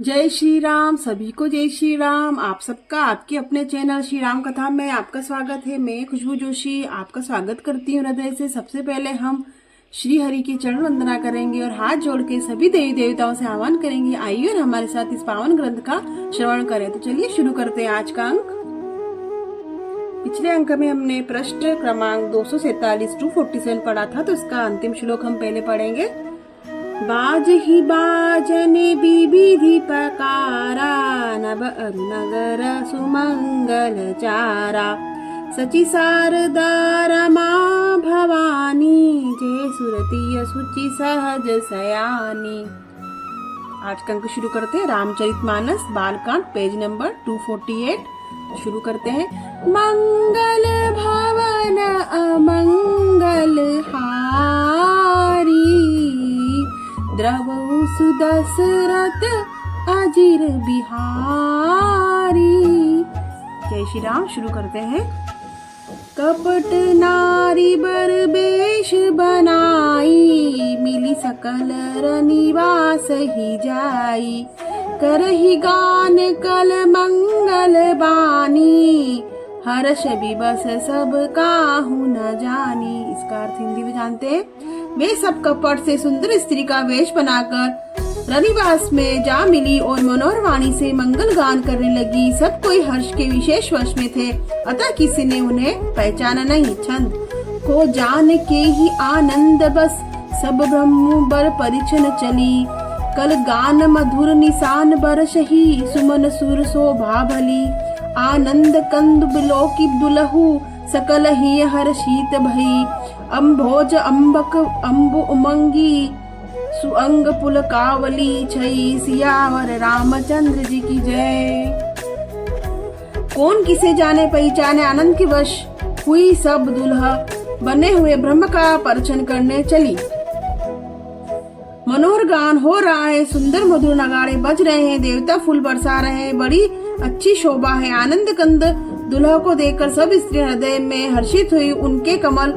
जय श्री राम। सभी को जय श्री राम। आप सबका आपके अपने चैनल श्री राम कथा में आपका स्वागत है। मैं खुशबू जोशी आपका स्वागत करती हूँ हृदय से। सबसे पहले हम श्री हरि की चरण वंदना करेंगे और हाथ जोड़ के सभी देवी देवताओं से आह्वान करेंगे, आइए और हमारे साथ इस पावन ग्रंथ का श्रवण करें। तो चलिए शुरू करते हैं आज का अंक। पिछले अंक में हमने पृष्ठ क्रमांक 247 टू 47 पढ़ा था, तो इसका अंतिम श्लोक हम पहले पढ़ेंगे। बाज ही बाजने विविधि पकारा, नभ अरुनगर सुमंगल चारा। सची शारदा रमा भवानी, जय सुरतीय सुचि सहज सयानी। आज का अंक शुरू करते हैं। रामचरितमानस बालकांड पेज नंबर 248 शुरू करते हैं। मंगल भवन अमंगल हारी, द्रवहु सुदशरथ अजिर बिहारी। जय श्री राम। शुरू करते हैं। कपट नारी बर बेश बनाई, मिली सकल रनिवास ही जाई। करही गान कल मंगल बानी, हर्ष विबस सब काहू न जानी। इसका अर्थ हिंदी में जानते हैं। वे सब कपट से सुंदर स्त्री का वेश बनाकर रनिवास में जा मिली और मनोहर वाणी से मंगल गान करने लगी। सब कोई हर्ष के विशेष वश में थे, अतः किसी ने उन्हें पहचाना नहीं। छंद को जान के ही आनंद बस, सब ब्रह्म बर परिछन चली। कल गान मधुर निशान बरसही, सुमन सुर शोभा भली। आनंद कंद बिलोकी दुलहु, सकल ही हर्षित भई। अम्भोज अम्बक अम्बु उमंगी, सुअंग पुलकावली छई। सियावर रामचंद्र जी की जय। कौन किसे जाने पहचाने आनंद के वश हुई, सब दुल्हा बने हुए ब्रह्म का परिछन करने चली। मनोहर गान हो रहा है, सुंदर मधुर नगाड़े बज रहे हैं, देवता फूल बरसा रहे हैं, बड़ी अच्छी शोभा है। आनंद कंद दुल्हा को देखकर सब स्त्री हृदय में हर्षित हुई। उनके कमल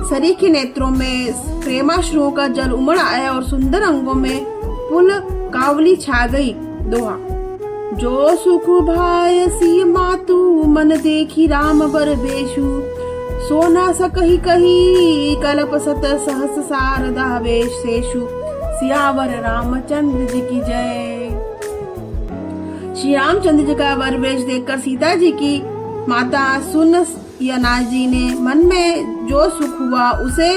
सरीखे नेत्रों में प्रेमाश्रुओं का जल उमड़ आया और सुंदर अंगों में पुल कावली छा गई। दोहा। जो सुख भाय सी मातु, मन देखी राम बर बेशु। सोना सकही कही, कल्प सत सहस शारदा वेश सेशु। सियावर रामचंद्र जी की जय। श्री रामचंद्र जी का वर वेश देखकर सीता जी की माता सुनयना जी ने मन में जो सुख हुआ उसे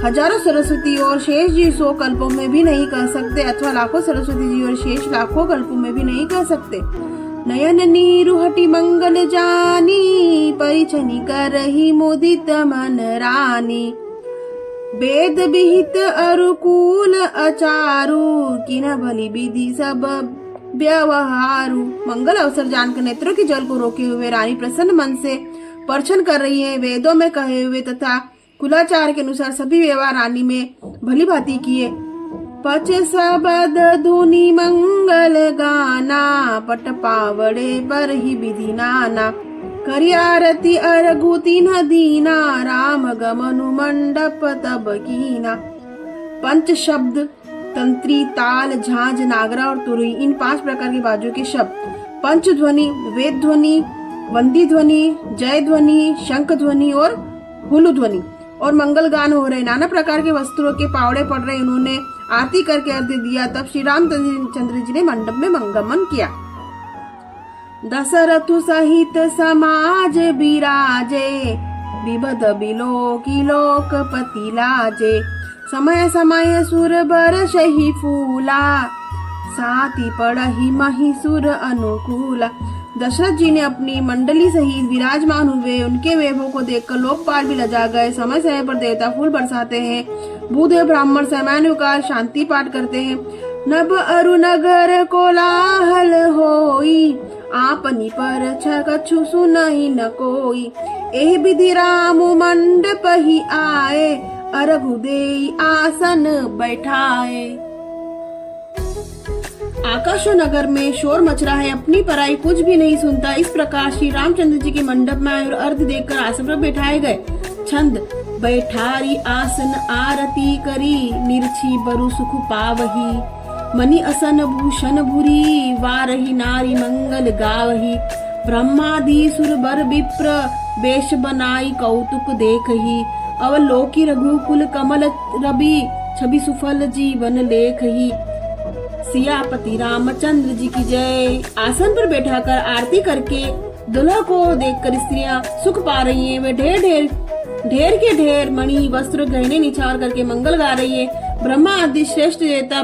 हजारों सरस्वती और शेष जी 100 कल्पों में भी नहीं कह सकते, अथवा लाखों सरस्वती जी और शेष लाखों कल्पों में भी नहीं कह सकते। नयन नीरु हटी मंगल जानी, परिछनी करही मुदित मन रानी। वेद विहित अरुकूल अचारु, किन भली विधि सब व्यवहारु। मंगल अवसर जानकर नेत्रों की जल को रोके हुए रानी प्रसन्न मन से परछन कर रही है। वेदों में कहे हुए तथा कुलाचार के अनुसार सभी व्यवहार रानी में भली भांति किए। पच सबद धुनि मंगल गाना, पट पावड़े पर ही विधि नाना। करी आरती अरघुति न दीना, राम गमनु मंडप तब कीना। पंच शब्द तंत्री, ताल, झांझ, नागरा और तुरई, इन 5 प्रकार के बाजों के शब्द। पंच ध्वनि, वेद ध्वनि, वंदी ध्वनि, जय ध्वनि, शंख ध्वनि और हुलु ध्वनि और मंगल गान हो रहे। नाना प्रकार के वस्त्रों के पावड़े पड़ रहे। उन्होंने आरती करके अर्घ्य दिया। तब श्री रामचंद्र जी ने मंडप में मंगमन किया। दशरथु सहित समाज बिराजे, विबद बिलोकी लोकपति लाजे। समय समय सुर बरसहि फूला, साति पड़हि महिसुर अनुकूला। दशरथ जी ने अपनी मंडली सहित विराजमान हुए। उनके वैभव को देखकर लोकपाल भी लजा गए। समय समय पर देवता फूल बरसाते हैं। भूदेव ब्राह्मण समानुकार शांति पाठ करते हैं। नभ अरु नगर कोलाहल होई, आपनी पर कछु सुनहि न कोई। एहि विधि राम मंडप ही आए, अरघु देई आसन बैठाए। आकाशो नगर में शोर मच रहा है, अपनी पराई कुछ भी नहीं सुनता। इस प्रकार श्री रामचंद्र जी के मंडप में आए और अर्घ्य देकर आसन पर बैठाए गए। छंद बैठारी आसन आरती करी, निर्छी बरु सुख पावही। मणि असन भूषण भूरी वारही नारी मंगल गावही ब्रह्मादि सुर बर विप्र वेश बनाई कौतुक देखही अवलोकी रघुकुल कमल रवि छवि सुफल जीवन लेखही। सियापति रामचंद्र जी की जय। आसन पर बैठाकर आरती करके दुल्हा को देखकर स्त्रियां सुख पा रही हैं। वे ढेर के ढेर मणि वस्त्र गहने निछावर करके मंगल गा रही है। ब्रह्मा आदि श्रेष्ठ देवता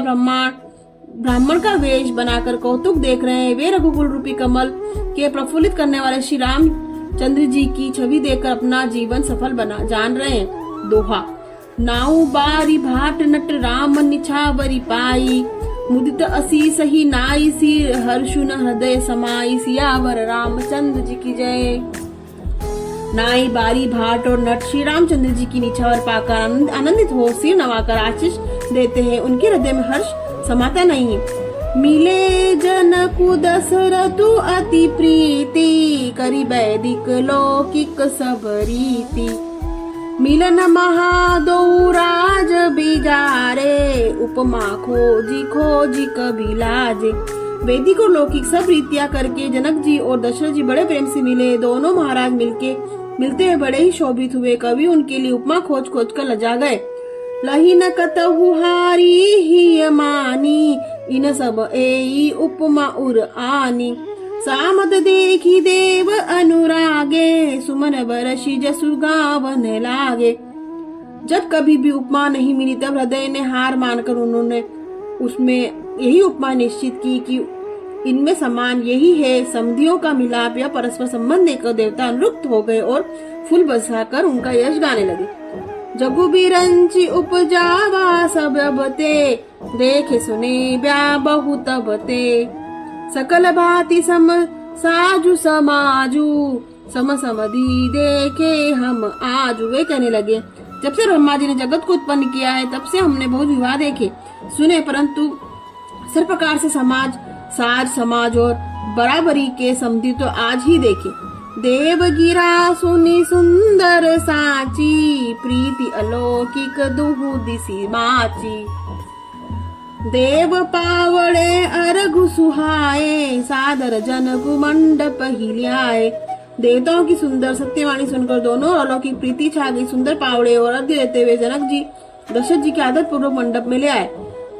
ब्राह्मण का वेश बनाकर कौतुक देख रहे हैं। वे रघुकुल रूपी कमल के प्रफुल्लित करने वाले श्री रामचंद्र जी की छवि देखकर अपना जीवन सफल बना जान रहे हैं। दोहा। नाउ बारी भाट नट राम निछावरी पाई मुदित असी सही नाई सिर हर्षुन हृदय समाई। सियावर रामचंद्र जी की जय। नाई बारी भाट और नट श्री रामचंद्र जी की निछावर पाकर आनंदित हो सिर नवाकर आशीष देते हैं। उनके हृदय में हर्ष समाता नहीं है। मिले जनकु दशरथु अति प्रीति करी वैदिक लौकिक सब रीति। मिलन महादो राज बिजारे उपमा खोजी खोजी कभी लाजे। वैदिक और लौकिक सब रीतियां करके जनक जी और दशरथ जी बड़े प्रेम से मिले। दोनों महाराज मिलते हुए बड़े ही शोभित हुए। कवि उनके लिए उपमा खोज खोज कर लजा गए। लही न कतहु हारी ही मानी इन सब एई उपमा उर आनी। सामत देखी देव अनुरागे सुमन बरसी जसु गावन लागे। जब कभी भी उपमा नहीं मिली तब हृदय ने हार मानकर उन्होंने उसमें यही उपमा निश्चित की कि इनमें समान यही है। समधियों का मिलाप या परस्पर संबंध देखकर देवता अनुरक्त हो गए और फूल बरसाकर उनका यश गाने लगे। जगु बिरंची उपजावा सब बते देखे सुने ब्या बहुत बते। सकल भांति सम साजु समाजू सम समधि देखे हम आजू। वे कहने लगे, जब से ब्रह्मा जी ने जगत को उत्पन्न किया है तब से हमने बहुत विवाह देखे सुने, परंतु सर प्रकार से समाज और बराबरी के समधि तो आज ही देखे। देवगिरा सुनी सुंदर साची प्रीति अलौकिक दुहु दिसी माची। देव पावड़े अर्घु सुहाए सादर जनकु मंडप हिल्याए। देवताओं की सुंदर सत्यवाणी सुनकर दोनों अलौकिक प्रीति छा गई। सुंदर पावड़े और अर्घ्य देते हुए जनक जी दशरथ जी के आदर पूर्वक मंडप में ले आए।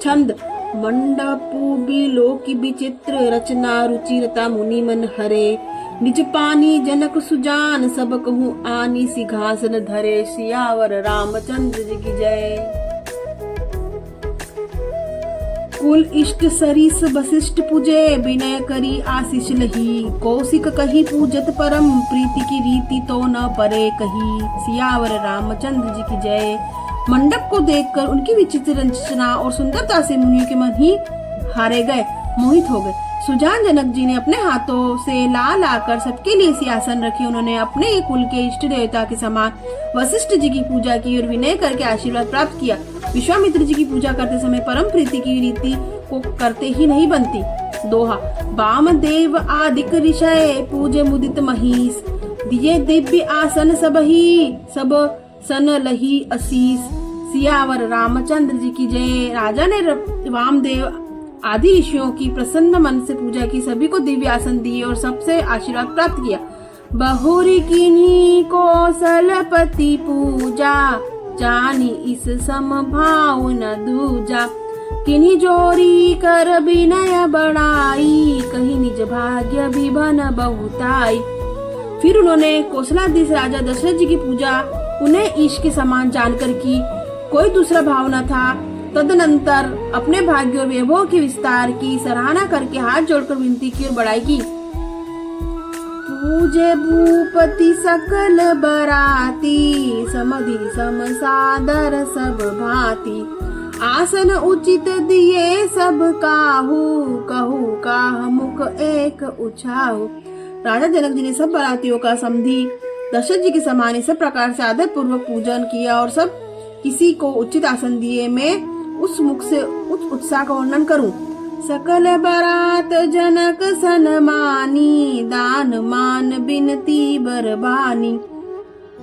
छंद। मंडपु बिलोकी विचित्र रचना रुचिरता मुनि मन हरे। निज पानी जनक सुजान सब कहूँ आनी सिंहासन धरे। सियावर रामचंद्र जी की जय। कुल इष्ट सरिस वशिष्ठ पूजे विनय करी आशीष लही। कौशिक कही पूजत परम प्रीति की रीति तो न परे कही। सियावर रामचंद्र जी की जय। मंडप को देखकर उनकी विचित्र रचना और सुंदरता से मुनियों के मन ही हारे गए, मोहित हो गए। सुजान जनक जी ने अपने हाथों से ला लाकर सबके लिए सिंहासन रखे। उन्होंने अपने कुल के इष्ट देवता के समान वशिष्ठ जी की पूजा की और विनय करके आशीर्वाद प्राप्त किया। विश्वामित्र जी की पूजा करते समय परम प्रीति की रीति को करते ही नहीं बनती। दोहा। वामदेव आदिक ऋषय पूजे मुदित महीस। दिए दिव्य आसन सब सन लही असीस। सियावर रामचंद्र जी की जय। राजा ने वामदेव आदि ऋषियों की प्रसन्न मन से पूजा की, सभी को दिव्य आसन दिए और सबसे आशीर्वाद प्राप्त किया। बहुरी किन्हीं कौशलपति पूजा जानी इस सम भाव न दूजा। किन्हीं जोरी कर विनय बढ़ाई कहीं निज भाग्य विभन बहुताई। फिर उन्होंने कौशलाधीश राजा दशरथ जी की पूजा उन्हें ईश के समान जानकर की, कोई दूसरा भाव न था। तदनंतर अपने भाग्य और वैभव के विस्तार की सराहना करके हाथ जोड़कर विनती की और बड़ाई की। पूजे भूपति सकल बराती समधि सम सादर सब भांति। आसन उचित दिए सब कहू काह मुख एक उछाहु। राजा जनक जी ने सब बरातियों का समधि दशरथ जी के समान सब प्रकार से आदर पूर्वक पूजन किया और सब किसी को उचित आसन दिए। मैं उस मुख से उच्च उत्साह का वर्णन करूं। सकल बरात जनक सनमानी दान मान बिनती बरबानी।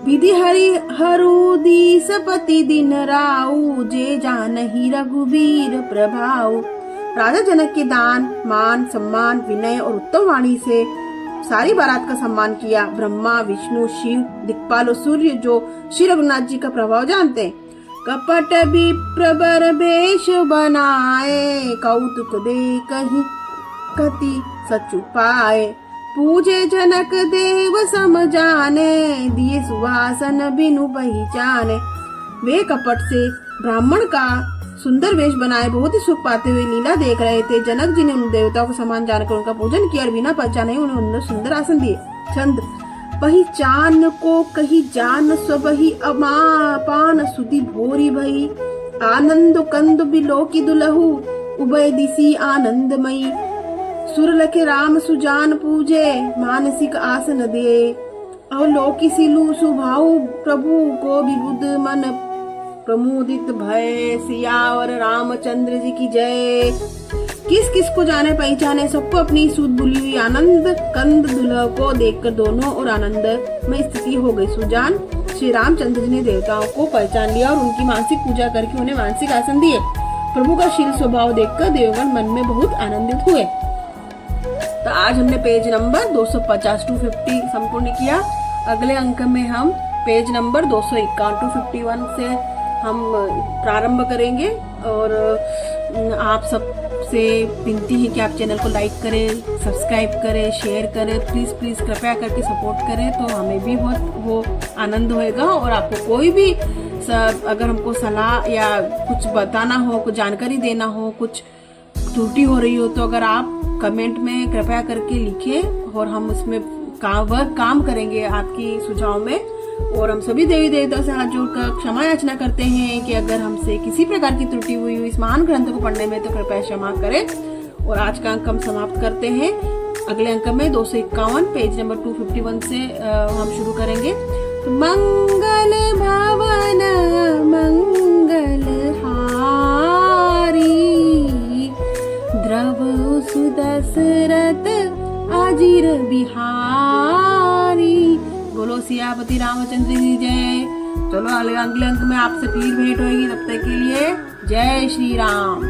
विधि हरि हरुदी सपति दिन राउ जे जानहि रघुबीर प्रभाउ। राजा जनक के दान मान सम्मान विनय और उत्तम वाणी से सारी बारात का सम्मान किया। ब्रह्मा विष्णु शिव दिक्पाल और सूर्य जो श्री रघुनाथ जी का प्रभाव जानते हैं, कपट विप्रबर भेष बनाए, कौतुक दे कहीं कति सचु पाए, पूजे जनक देव सम जाने, दिए सुवासन बिनु पहचाने। वे कपट से ब्राह्मण का सुंदर वेश बनाए बहुत ही सुख पाते हुए लीला देख रहे थे। जनक जी ने उन देवताओं को समान जानकर उनका पूजन किया और बिना पहचाने उन्हें सुंदर आसन दिए। छंद पहचान को कही जान स्वबही अमापान सुधि भोरी भई, आनंद कंद बिलो की दुलहु उभय दिशी आनंदमयी, सुर लखे राम सुजान पूजे, मानसिक आसन दे, अवलोकी सिलु सुभाऊ प्रभु को विबुध मन प्रमोदित भय, सियावर रामचंद्र जी की जय। किस किस को जाने पहचाने, सबको अपनी सूद बुली हुई आनंद कंद दुल्हा को देखकर दोनों और आनंद में स्थिति हो गई। सुजान श्री रामचंद्र जी ने देवताओं को पहचान लिया और उनकी मानसिक पूजा करके उन्हें मानसिक आसन दिए। प्रभु का शील स्वभाव देखकर देवगण मन में बहुत आनंदित हुए। तो आज हमने पेज नंबर 250 250 संपूर्ण किया। अगले अंक में हम पेज नंबर 251 251 से हम प्रारंभ करेंगे। और आप सबसे विनती है कि आप चैनल को लाइक करें, सब्सक्राइब करें, शेयर करें, प्लीज कृपया करके सपोर्ट करें, तो हमें भी बहुत वो आनंद होएगा। और आपको कोई भी अगर हमको सलाह या कुछ बताना हो, कुछ जानकारी देना हो, कुछ त्रुटि हो रही हो, तो अगर आप कमेंट में कृपया करके लिखें और हम उसमें काम करेंगे आपकी सुझाव में। और हम सभी देवी देवताओं से हाथ जोड़कर क्षमा याचना करते हैं कि अगर हमसे किसी प्रकार की त्रुटि हुई इस महान ग्रंथ को पढ़ने में तो कृपया क्षमा करें। और आज का अंक हम समाप्त करते हैं। अगले अंक में 251 पेज नंबर 251 से हम शुरू करेंगे। मंगल भवन मंगल हारी, द्रव सुदशरथ अजीर बिहारी, बोलो सियापति रामचंद्र जी जय। चलो अगले अंक में आपसे फिर भेंट होगी, तब तक के लिए जय श्री राम।